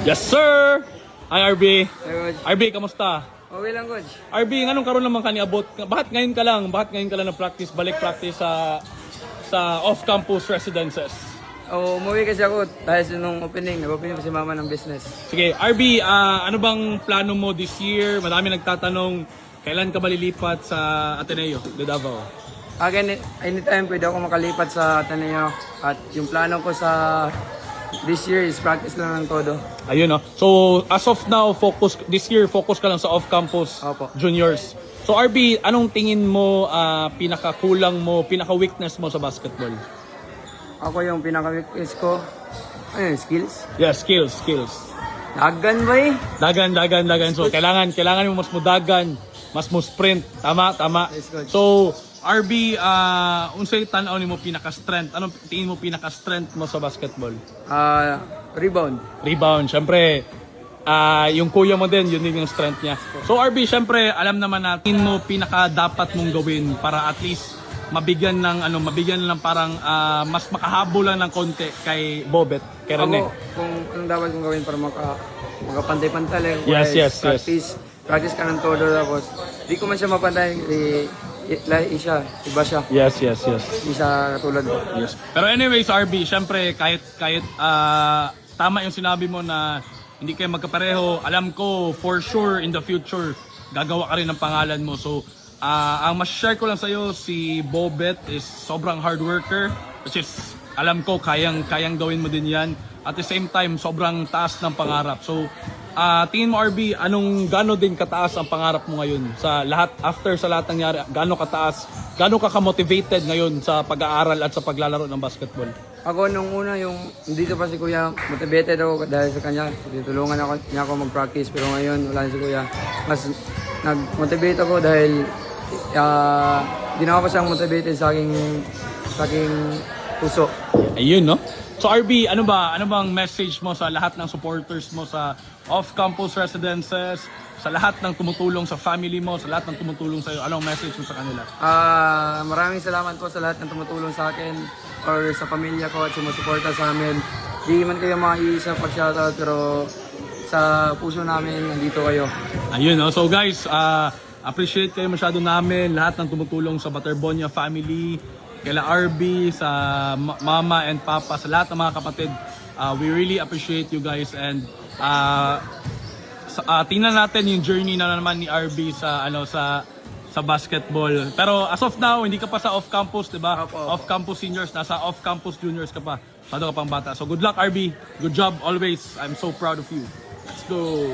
Yes, sir! Hi, RB. Hey, Coach. RB, kamusta? Okay lang, Coach. RB, anong karoon naman ka ni Abot? Bakit ngayon ka lang? Bakit ngayon ka lang na-practice, balik practice sa off-campus residences? Umuwi kasi ako dahil sa nung opening. Nag-opening pa si mama ng business. Sige, RB, ano bang plano mo this year? Madami nagtatanong, kailan ka malilipat sa Ateneo de Davao? Anytime pwede ako makalipat sa Ateneo. At yung plano ko sa this year is practice lang ng todo. Ayun, no? So, as of now, this year, focus ka lang sa off-campus Opo. juniors. So, RB, anong tingin mo, pinaka-kulang mo, pinaka-weakness mo sa basketball? Ako yung pinaka-weakness ko. Ayun, skills. Yeah, skills. Dagan ba eh? Dagan. So, kailangan mo mas mudagan, mas mo sprint. Tama. Yes, coach. So, RB, unsay tan-aw nimo pinaka-strength? Anong tingin mo pinaka-strength mo sa basketball? Rebound. Rebound, syempre. Yung kuya mo din, yun din yung strength niya. So, RB, syempre, alam naman natin mo pinaka dapat mong gawin para at least mabigyan ng parang mas makahabol lang ng konti kay Bobet, kay Rene. Ako, kung anong dapat kong gawin para makapantay-pantay. Yes. Practice ka ng todo tapos. Di ko man siya mapantay. Iba siya. Yes. Isa katulad ko. Yes. Pero anyways, RB, syempre kahit tama yung sinabi mo na hindi kayo magkapareho, alam ko for sure in the future gagawa ka rin ng pangalan mo. So, ang mas-share ko lang sa'yo, si Bobet is sobrang hard worker, which is alam ko kayang gawin mo din yan. At the same time, sobrang taas ng pangarap. So, tingin mo RB, gaano din kataas ang pangarap mo ngayon sa lahat nangyari, gaano kataas, gaano ka motivated ngayon sa pag-aaral at sa paglalaro ng basketball? Ako nung una yung dito pa si Kuya, motivated ako dahil sa kanya. Tinulungan niya ako mag-practice pero ngayon wala na si Kuya. Mas nag-motivate ako dahil ginawa ko siyang motivated sa aking puso. Ayun, no? So RB, ano bang message mo sa lahat ng supporters mo sa off-campus residences, sa lahat ng tumutulong sa family mo, sa lahat ng tumutulong sa iyo? Anong message mo sa kanila? Maraming salamat po sa lahat ng tumutulong sa akin or sa pamilya ko at sumusuporta sa amin. Di man kayo maiisa pag-shoutout pero sa puso namin nandito kayo. Ayun, no? So guys, appreciate kayo masyado namin, lahat ng tumutulong sa Baterbonia family, kaila RB, sa mama and papa, sa lahat ng mga kapatid. We really appreciate you guys and tingnan natin yung journey na naman ni RB sa basketball. Pero as of now, hindi ka pa sa off-campus, di ba? Opo. Off-campus seniors, nasa off-campus juniors ka pa. Masyado ka pang bata. So good luck RB. Good job always. I'm so proud of you. Let's go.